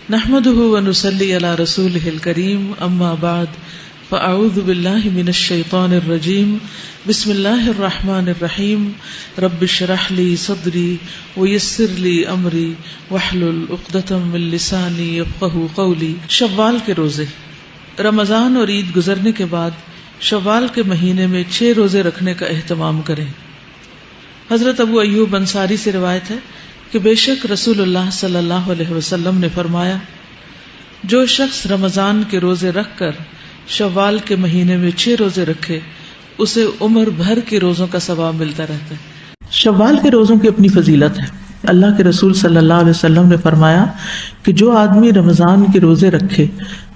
نحمده ونصلي على رسوله الكريم اما بعد فاعوذ بالله من الشيطان الرجيم بسم الله الرحمن الرحيم رب اشرح لي صدري ويسر لي امري واحلل عقدة من لساني يفقهوا قولي۔ شوال کے روزے، رمضان اور عید گزرنے کے بعد شوال کے مہینے میں 6 روزے رکھنے کا اہتمام کریں۔ حضرت ابو ایوب انصاری سے روایت ہے کہ بے شک رسول اللہ صلی اللہ علیہ وسلم نے فرمایا، جو شخص رمضان کے روزے رکھ کر شوال کے مہینے میں 6 روزے رکھے اسے عمر بھر کے روزوں کا ثواب ملتا رہتا ہے۔ شوال کے روزوں کی اپنی فضیلت ہے۔ اللہ کے رسول صلی اللہ علیہ وسلم نے فرمایا کہ جو آدمی رمضان کے روزے رکھے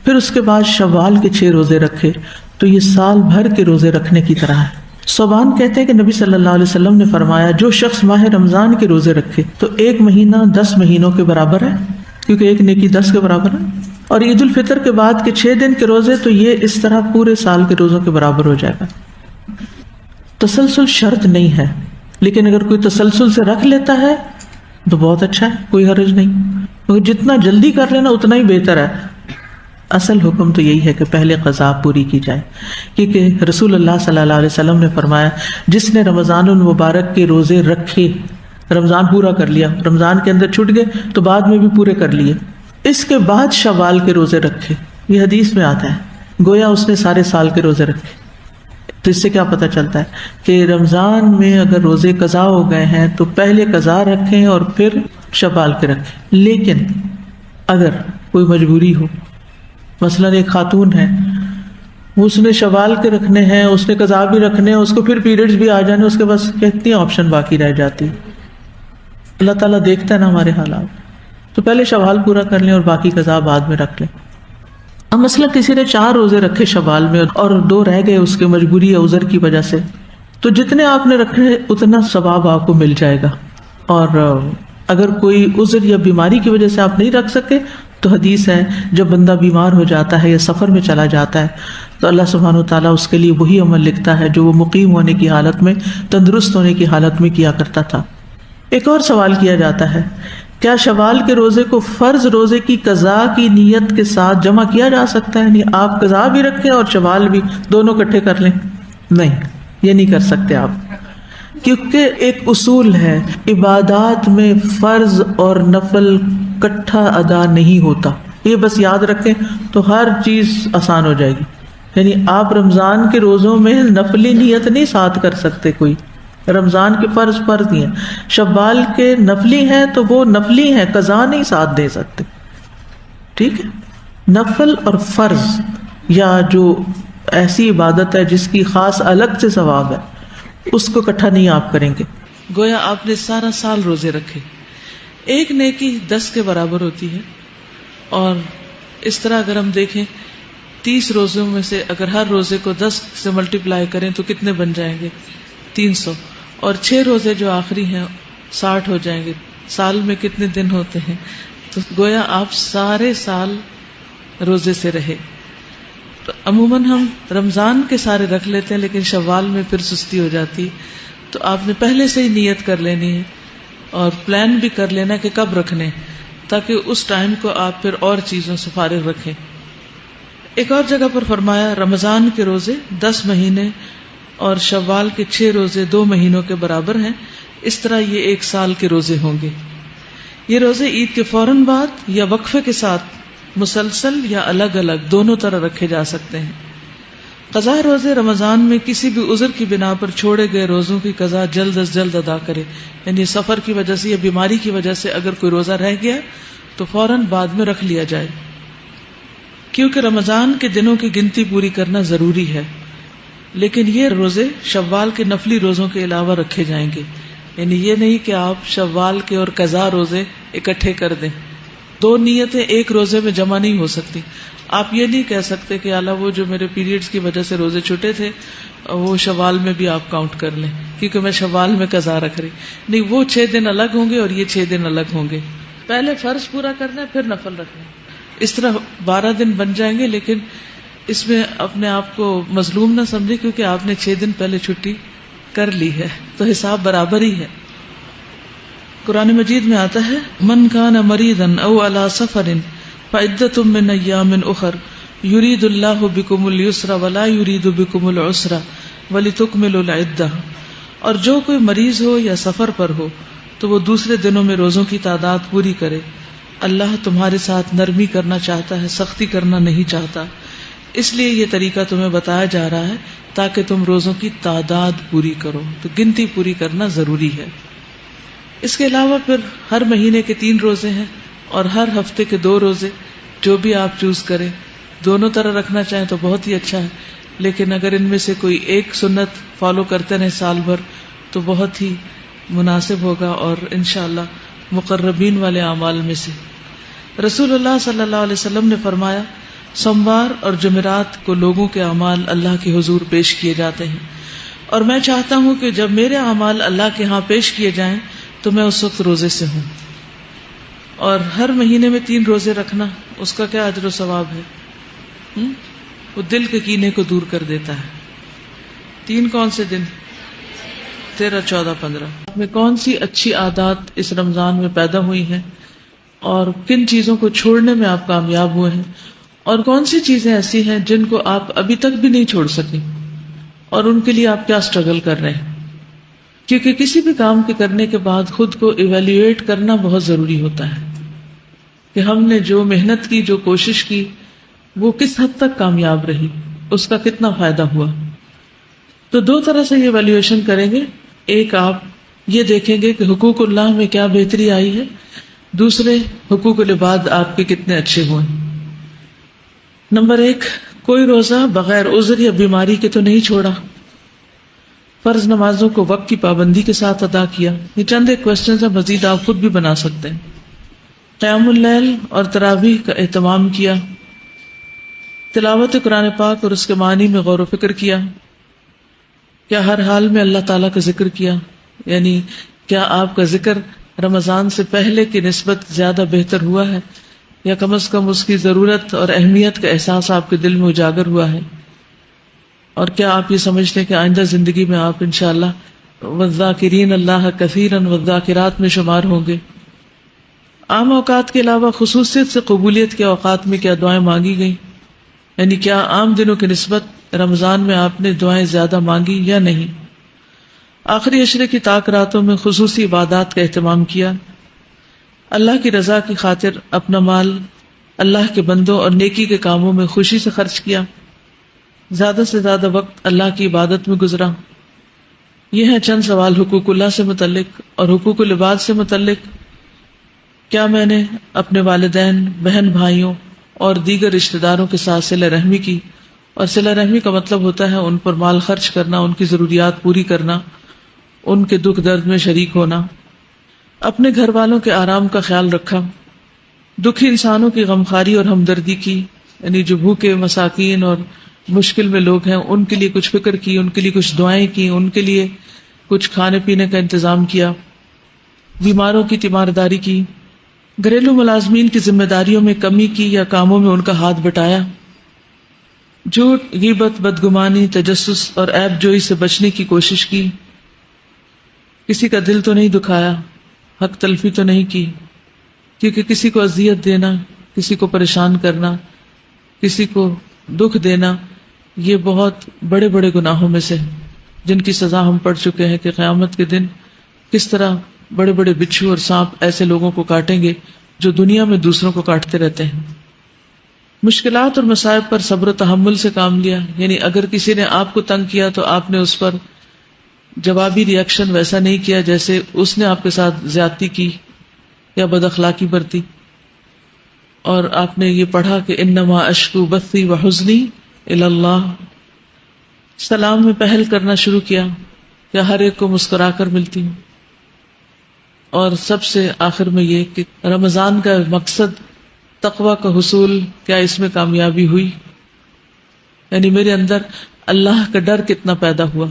پھر اس کے بعد شوال کے 6 روزے رکھے تو یہ سال بھر کے روزے رکھنے کی طرح ہے۔ صوبان کہتے ہیں کہ نبی صلی اللہ علیہ وسلم نے فرمایا، جو شخص ماہ رمضان کے روزے رکھے تو 1 مہینہ 10 مہینوں کے برابر ہے، کیونکہ 1 نیکی 10 کے برابر ہے، اور عید الفطر کے بعد کے 6 دن کے روزے تو یہ اس طرح پورے سال کے روزوں کے برابر ہو جائے گا۔ تسلسل شرط نہیں ہے، لیکن اگر کوئی تسلسل سے رکھ لیتا ہے تو بہت اچھا ہے، کوئی حرج نہیں، کیونکہ جتنا جلدی کر لینا اتنا ہی بہتر ہے۔ اصل حکم تو یہی ہے کہ پہلے قضا پوری کی جائے، کیونکہ رسول اللہ صلی اللہ علیہ وسلم نے فرمایا، جس نے رمضان المبارک کے روزے رکھے، رمضان پورا کر لیا، رمضان کے اندر چھوٹ گئے تو بعد میں بھی پورے کر لیے، اس کے بعد شوال کے روزے رکھے، یہ حدیث میں آتا ہے، گویا اس نے سارے سال کے روزے رکھے۔ تو اس سے کیا پتہ چلتا ہے کہ رمضان میں اگر روزے قضا ہو گئے ہیں تو پہلے قضا رکھیں اور پھر شوال کے رکھیں۔ لیکن اگر کوئی مجبوری ہو، مثلا ایک خاتون ہے، اس نے شوال کے رکھنے ہیں، اس نے قضا بھی رکھنے ہیں، اس کو پھر پیریڈز بھی آ جانے، اس کے پاس کتنی آپشن باقی رہ جاتی۔ اللہ تعالیٰ دیکھتا ہے نا ہمارے حالات، تو پہلے شوال پورا کر لیں اور باقی قضا بعد میں رکھ لیں۔ اب مثلا کسی نے 4 روزے رکھے شوال میں اور 2 رہ گئے اس کے مجبوری یا عذر کی وجہ سے، تو جتنے آپ نے رکھے اتنا ثواب آپ کو مل جائے گا، اور اگر کوئی عذر یا بیماری کی وجہ سے آپ نہیں رکھ سکے تو حدیث ہے، جب بندہ بیمار ہو جاتا ہے یا سفر میں چلا جاتا ہے تو اللہ سبحانہ و تعالیٰ اس کے لیے وہی عمل لکھتا ہے جو وہ مقیم ہونے کی حالت میں، تندرست ہونے کی حالت میں کیا کرتا تھا۔ ایک اور سوال کیا جاتا ہے، کیا شوال کے روزے کو فرض روزے کی قضا کی نیت کے ساتھ جمع کیا جا سکتا ہے؟ یعنی آپ قضا بھی رکھیں اور شوال بھی دونوں اکٹھے کر لیں؟ نہیں، یہ نہیں کر سکتے آپ، کیونکہ ایک اصول ہے، عبادات میں فرض اور نفل اکٹھا ادا نہیں ہوتا، یہ بس یاد رکھیں تو ہر چیز آسان ہو جائے گی۔ یعنی آپ رمضان کے روزوں میں نفلی نیت نہیں ساتھ کر سکتے، کوئی رمضان کے فرض ہی ہیں، شوال کے نفلی ہیں تو وہ نفلی ہیں، قضا نہیں ساتھ دے سکتے، ٹھیک ہے؟ نفل اور فرض یا جو ایسی عبادت ہے جس کی خاص الگ سے ثواب ہے، اس کو اکٹھا نہیں آپ کریں گے۔ گویا آپ نے سارا سال روزے رکھے، ایک نیکی 10 کے برابر ہوتی ہے، اور اس طرح اگر ہم دیکھیں 30 روزوں میں سے اگر ہر روزے کو 10 سے ملٹیپلائی کریں تو کتنے بن جائیں گے؟ 300، اور 6 روزے جو آخری ہیں 60 ہو جائیں گے۔ سال میں کتنے دن ہوتے ہیں؟ تو گویا آپ سارے سال روزے سے رہے۔ تو عموماً ہم رمضان کے سارے رکھ لیتے ہیں لیکن شوال میں پھر سستی ہو جاتی، تو آپ نے پہلے سے ہی نیت کر لینی ہے اور پلان بھی کر لینا کہ کب رکھنے، تاکہ اس ٹائم کو آپ پھر اور چیزوں سے فارغ رکھیں۔ ایک اور جگہ پر فرمایا، رمضان کے روزے 10 مہینے اور شوال کے 6 روزے 2 مہینوں کے برابر ہیں، اس طرح یہ 1 سال کے روزے ہوں گے۔ یہ روزے عید کے فوراً بعد یا وقفے کے ساتھ مسلسل یا الگ الگ دونوں طرح رکھے جا سکتے ہیں۔ قضا روزے رمضان میں کسی بھی عذر کی بنا پر چھوڑے گئے روزوں کی قضا جلد از جلد ادا کرے، یعنی سفر کی وجہ سے یا بیماری کی وجہ سے اگر کوئی روزہ رہ گیا تو فوراً بعد میں رکھ لیا جائے، کیونکہ رمضان کے دنوں کی گنتی پوری کرنا ضروری ہے۔ لیکن یہ روزے شوال کے نفلی روزوں کے علاوہ رکھے جائیں گے، یعنی یہ نہیں کہ آپ شوال کے اور قضا روزے اکٹھے کر دیں، 2 نیتیں ایک روزے میں جمع نہیں ہو سکتی۔ آپ یہ نہیں کہہ سکتے کہ اللہ وہ جو میرے پیریڈز کی وجہ سے روزے چھوٹے تھے وہ شوال میں بھی آپ کاؤنٹ کر لیں کیونکہ میں شوال میں قضا رکھ رہی، نہیں، وہ 6 دن الگ ہوں گے اور یہ 6 دن الگ ہوں گے۔ پہلے فرض پورا کرنا ہے پھر نفل رکھنا، اس طرح 12 دن بن جائیں گے، لیکن اس میں اپنے آپ کو مظلوم نہ سمجھے کیونکہ آپ نے 6 دن پہلے چھٹی کر لی ہے، تو حساب برابر ہی ہے۔ قرآن مجید میں آتا ہے من کان مریضا او علی سفر فعدۃ من ایام اخر یرید اللہ بکم الیسر ولا یرید بکم العسر ولتکملوا العدہ، اور جو کوئی مریض ہو یا سفر پر ہو تو وہ دوسرے دنوں میں روزوں کی تعداد پوری کرے، اللہ تمہارے ساتھ نرمی کرنا چاہتا ہے، سختی کرنا نہیں چاہتا، اس لیے یہ طریقہ تمہیں بتایا جا رہا ہے تاکہ تم روزوں کی تعداد پوری کرو، تو گنتی پوری کرنا ضروری ہے۔ اس کے علاوہ پھر ہر مہینے کے 3 روزے ہیں اور ہر ہفتے کے 2 روزے، جو بھی آپ چوز کریں، دونوں طرح رکھنا چاہیں تو بہت ہی اچھا ہے، لیکن اگر ان میں سے کوئی ایک سنت فالو کرتے رہیں سال بھر تو بہت ہی مناسب ہوگا اور انشاءاللہ مقربین والے اعمال میں سے۔ رسول اللہ صلی اللہ علیہ وسلم نے فرمایا، سوموار اور جمعرات کو لوگوں کے اعمال اللہ کے حضور پیش کیے جاتے ہیں، اور میں چاہتا ہوں کہ جب میرے اعمال اللہ کے ہاں پیش کیے جائیں تو میں اس وقت روزے سے ہوں۔ اور ہر مہینے میں 3 روزے رکھنا، اس کا کیا اجر و ثواب ہے؟ وہ دل کے کینے کو دور کر دیتا ہے۔ 3 کون سے دن؟ 13، 14، 15 میں کون سی اچھی عادات اس رمضان میں پیدا ہوئی ہیں اور کن چیزوں کو چھوڑنے میں آپ کامیاب ہوئے ہیں، اور کون سی چیزیں ایسی ہیں جن کو آپ ابھی تک بھی نہیں چھوڑ سکے اور ان کے لیے آپ کیا اسٹرگل کر رہے ہیں؟ کیونکہ کسی بھی کام کے کرنے کے بعد خود کو ایویلیویٹ کرنا بہت ضروری ہوتا ہے کہ ہم نے جو محنت کی، جو کوشش کی، وہ کس حد تک کامیاب رہی، اس کا کتنا فائدہ ہوا۔ تو 2 طرح سے یہ ایویلیویشن کریں گے، ایک آپ یہ دیکھیں گے کہ حقوق اللہ میں کیا بہتری آئی ہے، دوسرے حقوق العباد آپ کے کتنے اچھے ہوئے۔ نمبر 1، کوئی روزہ بغیر عذر یا بیماری کے تو نہیں چھوڑا، فرض نمازوں کو وقت کی پابندی کے ساتھ ادا کیا۔ یہ چند ایک کوسچنز ہیں، مزید آپ خود بھی بنا سکتے ہیں۔ قیام اللیل اور تراویح کا اہتمام کیا، تلاوت قرآن پاک اور اس کے معنی میں غور و فکر کیا، کیا ہر حال میں اللہ تعالیٰ کا ذکر کیا، یعنی کیا آپ کا ذکر رمضان سے پہلے کی نسبت زیادہ بہتر ہوا ہے، یا کم از کم اس کی ضرورت اور اہمیت کا احساس آپ کے دل میں اجاگر ہوا ہے، اور کیا آپ یہ سمجھتے ہیں کہ آئندہ زندگی میں آپ انشاءاللہ والذاکرین اللہ کثیرا والذاکرات میں شمار ہوں گے۔ عام اوقات کے علاوہ خصوصیت سے قبولیت کے اوقات میں کیا دعائیں مانگی گئیں، یعنی کیا عام دنوں کی نسبت رمضان میں آپ نے دعائیں زیادہ مانگی یا نہیں۔ آخری عشرے کی طاق راتوں میں خصوصی عبادات کا اہتمام کیا، اللہ کی رضا کی خاطر اپنا مال اللہ کے بندوں اور نیکی کے کاموں میں خوشی سے خرچ کیا، زیادہ سے زیادہ وقت اللہ کی عبادت میں گزرا۔ یہ ہیں چند سوال حقوق اللہ سے متعلق اور حقوق العباد سے متعلق۔ کیا میں نے اپنے والدین، بہن بھائیوں اور دیگر رشتہ داروں کے ساتھ صلہ رحمی کی، اور صلہ رحمی کا مطلب ہوتا ہے ان پر مال خرچ کرنا، ان کی ضروریات پوری کرنا، ان کے دکھ درد میں شریک ہونا۔ اپنے گھر والوں کے آرام کا خیال رکھا، دکھی انسانوں کی غمخواری اور ہمدردی کی، یعنی جو بھوکے، مساکین اور مشکل میں لوگ ہیں ان کے لیے کچھ فکر کی، ان کے لیے کچھ دعائیں کی، ان کے لیے کچھ کھانے پینے کا انتظام کیا، بیماروں کی تیمارداری کی، گھریلو ملازمین کی ذمہ داریوں میں کمی کی یا کاموں میں ان کا ہاتھ بٹایا، جھوٹ، غیبت، بدگمانی، تجسس اور عیب جوئی سے بچنے کی کوشش کی، کسی کا دل تو نہیں دکھایا، حق تلفی تو نہیں کی، کیونکہ کسی کو اذیت دینا، کسی کو پریشان کرنا، کسی کو دکھ دینا، یہ بہت بڑے بڑے گناہوں میں سے جن کی سزا ہم پڑھ چکے ہیں کہ قیامت کے دن کس طرح بڑے بڑے بچھو اور سانپ ایسے لوگوں کو کاٹیں گے جو دنیا میں دوسروں کو کاٹتے رہتے ہیں۔ مشکلات اور مصائب پر صبر و تحمل سے کام لیا، یعنی اگر کسی نے آپ کو تنگ کیا تو آپ نے اس پر جوابی ری ایکشن ویسا نہیں کیا جیسے اس نے آپ کے ساتھ زیادتی کی یا بد اخلاقی برتی، اور آپ نے یہ پڑھا کہ انما اشکو بثی وحزنی الی اللہ۔ سلام میں پہل کرنا شروع کیا، یا ہر ایک کو مسکرا کر ملتی ہوں۔ اور سب سے آخر میں یہ کہ رمضان کا مقصد تقوی کا حصول، کیا اس میں کامیابی ہوئی، یعنی میرے اندر اللہ کا ڈر کتنا پیدا ہوا۔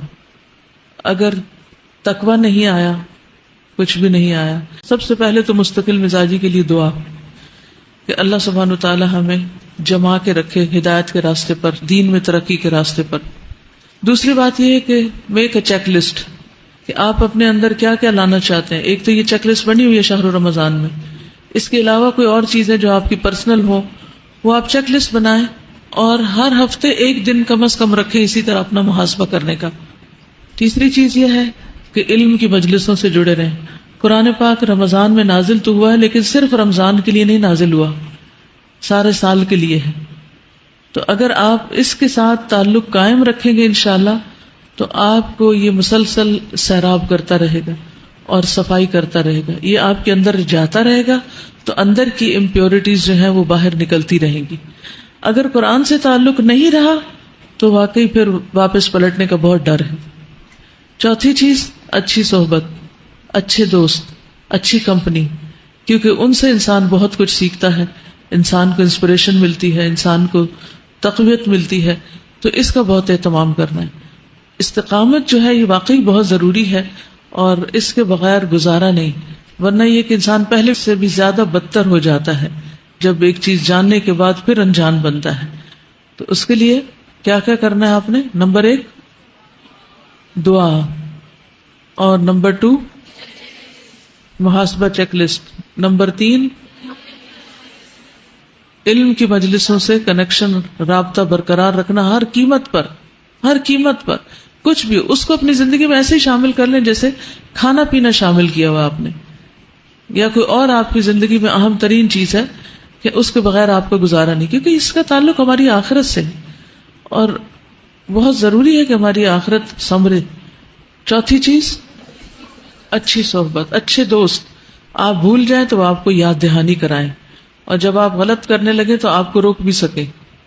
اگر تقوی نہیں آیا، کچھ بھی نہیں آیا۔ سب سے پہلے تو مستقل مزاجی کے لیے دعا کہ اللہ سبحانہ وتعالی ہمیں جما کے رکھے ہدایت کے راستے پر، دین میں ترقی کے راستے پر۔ دوسری بات یہ ہے کہ میک اے چیک لسٹ کہ آپ اپنے اندر کیا کیا لانا چاہتے ہیں۔ ایک تو یہ چیک لسٹ بنی ہوئی ہے شہر رمضان میں اس کے علاوہ کوئی اور چیزیں جو آپ کی پرسنل ہو وہ آپ چیک لسٹ بنائیں، اور ہر ہفتے ایک دن کم از کم رکھیں اسی طرح اپنا محاسبہ کرنے کا۔ تیسری چیز یہ ہے کہ علم کی مجلسوں سے جڑے رہیں۔ قرآن پاک رمضان میں نازل تو ہوا ہے، لیکن صرف رمضان کے لیے نہیں نازل ہوا، سارے سال کے لیے ہے۔ تو اگر آپ اس کے ساتھ تعلق قائم رکھیں گے انشاءاللہ تو آپ کو یہ مسلسل سیراب کرتا رہے گا اور صفائی کرتا رہے گا، یہ آپ کے اندر جاتا رہے گا، تو اندر کی امپیورٹیز جو ہیں وہ باہر نکلتی رہیں گی۔ اگر قرآن سے تعلق نہیں رہا تو واقعی پھر واپس پلٹنے کا بہت ڈر ہے۔ چوتھی چیز، اچھی صحبت، اچھے دوست، اچھی کمپنی، کیونکہ ان سے انسان بہت کچھ سیکھتا ہے، انسان کو انسپریشن ملتی ہے، انسان کو تقویت ملتی ہے، تو اس کا بہت اہتمام کرنا ہے۔ استقامت جو ہے یہ واقعی بہت ضروری ہے، اور اس کے بغیر گزارا نہیں، ورنہ یہ کہ انسان پہلے سے بھی زیادہ بدتر ہو جاتا ہے جب ایک چیز جاننے کے بعد پھر انجان بنتا ہے۔ تو اس کے لیے کیا کیا کرنا ہے آپ نے؟ نمبر 1 دعا، اور نمبر 2 محاسبہ چیک لسٹ، نمبر 3 علم کی مجلسوں سے کنیکشن، رابطہ برقرار رکھنا، ہر قیمت پر، ہر قیمت پر کچھ بھی اس کو اپنی زندگی میں ایسے ہی شامل کر لیں جیسے کھانا پینا شامل کیا ہوا آپ نے، یا کوئی اور آپ کی زندگی میں اہم ترین چیز ہے کہ اس کے بغیر آپ کو گزارا نہیں، کیونکہ اس کا تعلق ہماری آخرت سے ہے، اور بہت ضروری ہے کہ ہماری آخرت سنورے۔ چوتھی چیز، اچھی صحبت، اچھے دوست۔ آپ بھول جائیں تو وہ آپ کو یاد دہانی کرائیں، اور جب آپ غلط کرنے لگے تو آپ کو روک بھی سکیں،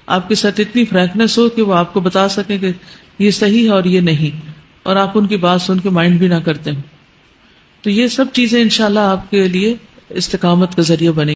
آپ کے ساتھ اتنی فرینکنس ہو کہ وہ آپ کو بتا سکیں کہ یہ صحیح ہے اور یہ نہیں، اور آپ ان کی بات سن کے مائنڈ بھی نہ کرتے ہیں۔ تو یہ سب چیزیں انشاءاللہ آپ کے لیے استقامت کا ذریعہ بنے